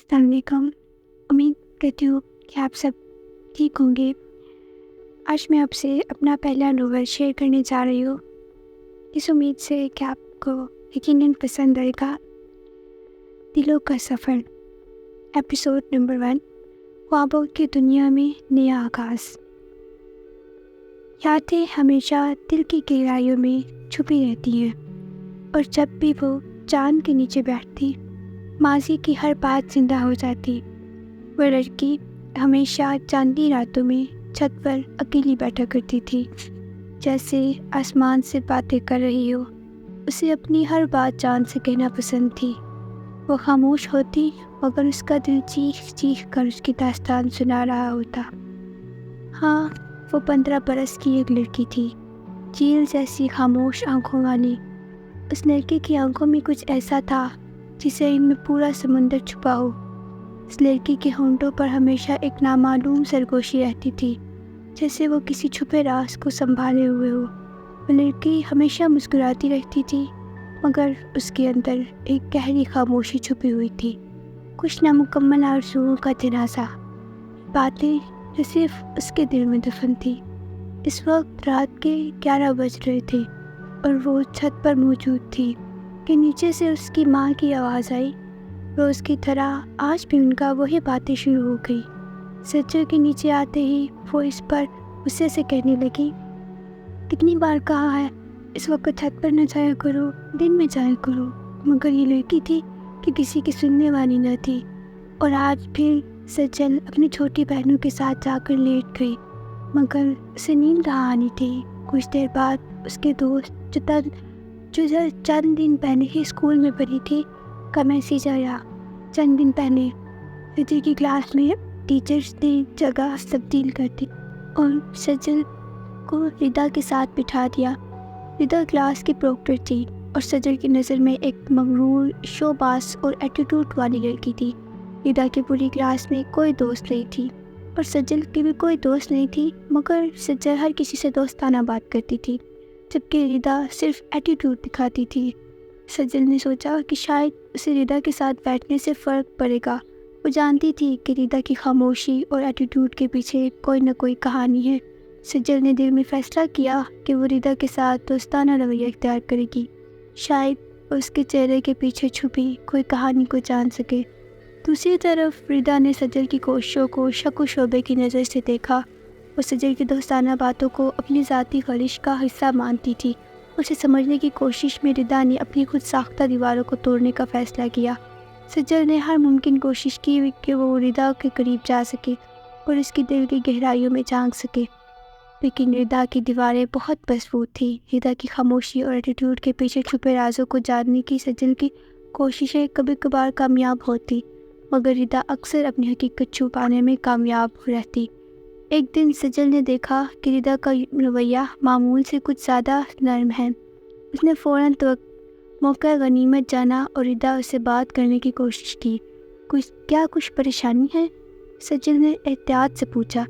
السلام علیکم۔ امید کرتی ہوں کہ آپ سب ٹھیک ہوں گے۔ آج میں آپ سے اپنا پہلا ناول شیئر کرنے جا رہی ہوں، اس امید سے کہ آپ کو یقیناً پسند آئے گا۔ دلوں کا سفر، ایپیسوڈ نمبر 1، خوابوں کی دنیا میں نیا آغاز۔ یادیں ہمیشہ دل کی گہرائیوں میں چھپی رہتی ہیں، اور جب بھی وہ چاند کے نیچے بیٹھتی، ماضی کی ہر بات زندہ ہو جاتی۔ وہ لڑکی ہمیشہ چاندنی راتوں میں چھت پر اکیلی بیٹھا کرتی تھی، جیسے آسمان سے باتیں کر رہی ہو۔ اسے اپنی ہر بات چاند سے کہنا پسند تھی۔ وہ خاموش ہوتی مگر اس کا دل چیخ چیخ کر اس کی داستان سنا رہا ہوتا۔ ہاں، وہ 15 برس کی ایک لڑکی تھی، چیل جیسی خاموش آنکھوں والی۔ اس لڑکی کی آنکھوں میں کچھ ایسا تھا جسے ان میں پورا سمندر چھپا ہو۔ اس لڑکی کے ہونٹوں پر ہمیشہ ایک نامعلوم سرگوشی رہتی تھی، جیسے وہ کسی چھپے راز کو سنبھالے ہوئے ہو۔ وہ لڑکی ہمیشہ مسکراتی رہتی تھی، مگر اس کے اندر ایک گہری خاموشی چھپی ہوئی تھی، کچھ نامکمل آرزوؤں کا تنازع، باتیں جو صرف اس کے دل میں دفن تھی۔ اس وقت رات کے 11 بج رہے تھے، اور وہ چھت پر موجود تھی کہ نیچے سے اس کی ماں کی آواز آئی۔ روز کی طرح آج بھی ان کا وہی باتیں شروع ہو گئی۔ سجل کے نیچے آتے ہی وہ اس پر غصے سے کہنے لگی، کتنی بار کہا ہے اس وقت چھت پر نہ جایا کرو، دن میں جایا کرو، مگر یہ لڑکی تھی کہ کسی کی سننے والی نہ تھی۔ اور آج پھر سجل اپنی چھوٹی بہنوں کے ساتھ جا کر لیٹ گئی، مگر اسے نیند کہاں آنی تھی۔ کچھ دیر بعد اس کے دوست جو چند دن پہلے ہی اسکول میں پڑھی تھی کا میسیج آیا۔ چند دن پہلے فجر کی کلاس میں ٹیچرز نے جگہ تبدیل کر دی اور سجل کو ردا کے ساتھ بٹھا دیا۔ ردا کلاس کی پروکٹر تھی اور سجل کی نظر میں ایک مغرور، شو باز اور ایٹیٹیوڈ والی لڑکی تھی۔ ردا کی پوری کلاس میں کوئی دوست نہیں تھی اور سجل کی بھی کوئی دوست نہیں تھی، مگر سجل ہر کسی سے دوستانہ بات کرتی تھی، جبکہ ردا صرف ایٹیٹیوڈ دکھاتی تھی۔ سجل نے سوچا کہ شاید اسے ردا کے ساتھ بیٹھنے سے فرق پڑے گا۔ وہ جانتی تھی کہ ردا کی خاموشی اور ایٹیٹیوڈ کے پیچھے کوئی نہ کوئی کہانی ہے۔ سجل نے دل میں فیصلہ کیا کہ وہ ردا کے ساتھ دوستانہ رویہ اختیار کرے گی، شاید اس کے چہرے کے پیچھے چھپی کوئی کہانی کو جان سکے۔ دوسری طرف ردا نے سجل کی کوششوں کو شک و شبہے کی نظر سے دیکھا۔ وہ سجل کی دوستانہ باتوں کو اپنی ذاتی خواہش کا حصہ مانتی تھی۔ اسے سمجھنے کی کوشش میں ردا نے اپنی خود ساختہ دیواروں کو توڑنے کا فیصلہ کیا۔ سجل نے ہر ممکن کوشش کی کہ وہ ردا کے قریب جا سکے اور اس کی دل کی گہرائیوں میں جھانک سکے، لیکن ردا کی دیواریں بہت مضبوط تھیں۔ ردا کی خاموشی اور ایٹیٹیوڈ کے پیچھے چھپے رازوں کو جاننے کی سجل کی کوششیں کبھی کبھار کامیاب ہوتی، مگر ردا اکثر اپنی حقیقت چھپانے میں کامیاب رہتی۔ ایک دن سجل نے دیکھا کہ ردا کا رویہ معمول سے کچھ زیادہ نرم ہے۔ اس نے فوراً موقع غنیمت جانا اور ردا سے بات کرنے کی کوشش کی۔ کیا کچھ پریشانی ہے؟ سجل نے احتیاط سے پوچھا۔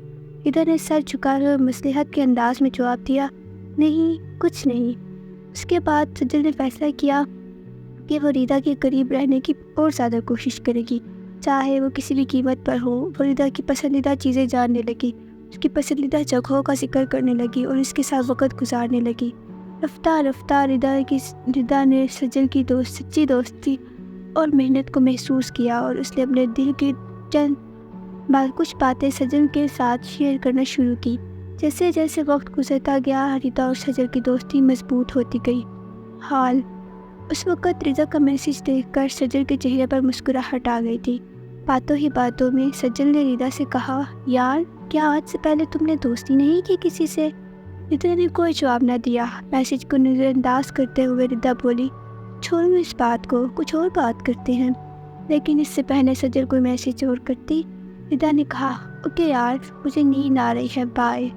ردا نے سر جھکا کر مصلحت کے انداز میں جواب دیا، نہیں، کچھ نہیں۔ اس کے بعد سجل نے فیصلہ کیا کہ وہ ردا کے قریب رہنے کی اور زیادہ کوشش کرے گی، چاہے وہ کسی بھی قیمت پر ہو۔ وہ ردا کی پسندیدہ چیزیں جاننے لگی، اس کی پسندیدہ جگہوں کا ذکر کرنے لگی اور اس کے ساتھ وقت گزارنے لگی۔ رفتہ رفتہ ردا نے سجل کی سچی دوستی اور محنت کو محسوس کیا، اور اس نے اپنے دل کی کچھ باتیں سجل کے ساتھ شیئر کرنا شروع کی۔ جیسے جیسے وقت گزرتا گیا، ردا اور سجل کی دوستی مضبوط ہوتی گئی۔ اس وقت ردا کا میسیج دیکھ کر سجل کے چہرے پر مسکراہٹ آ گئی تھی۔ باتوں ہی باتوں میں سجل نے ردا سے کہا، یار، کیا آج سے پہلے تم نے دوستی نہیں کی کسی سے؟ ردا نے کوئی جواب نہ دیا۔ میسیج کو نظر انداز کرتے ہوئے ردا بولی، چھوڑو اس بات کو، کچھ اور بات کرتے ہیں۔ لیکن اس سے پہلے سجل کوئی میسیج اور کرتی، ردا نے کہا، اوکے یار، مجھے نیند آ رہی ہے، بائے۔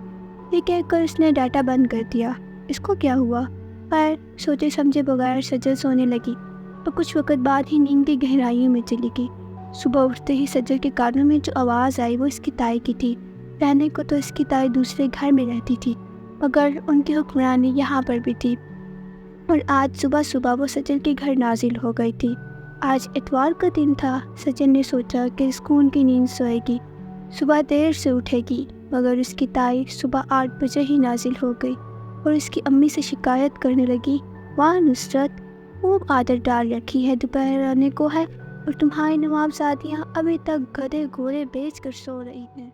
یہ کہہ کر اس نے ڈاٹا بند کر دیا۔ اس کو کیا ہوا؟ خیر، سوچے سمجھے بغیر سجل سونے لگی اور کچھ وقت بعد ہی نیند کی گہرائیوں میں چلی گئی۔ صبح اٹھتے ہی سجل کے کانوں میں جو آواز آئی وہ اس کی تائی کی تھی۔ رہنے کو تو اس کی تائی دوسرے گھر میں رہتی تھی، مگر ان کی حکمرانی یہاں پر بھی تھی، اور آج صبح صبح وہ سجل کے گھر نازل ہو گئی تھی۔ آج اتوار کا دن تھا۔ سچن نے سوچا کہ سکون کی نیند سوئے گی، صبح دیر سے اٹھے گی، مگر اس کی تائی صبح 8 بجے ہی نازل ہو گئی اور اس کی امی سے شکایت کرنے لگی، واہ نصرت، خوب عادت ڈال رکھی ہے، دوپہر آنے کو ہے اور تمہاری نواب زادیاں ابھی تک گدھے گھوڑے بیچ کر سو رہی ہیں۔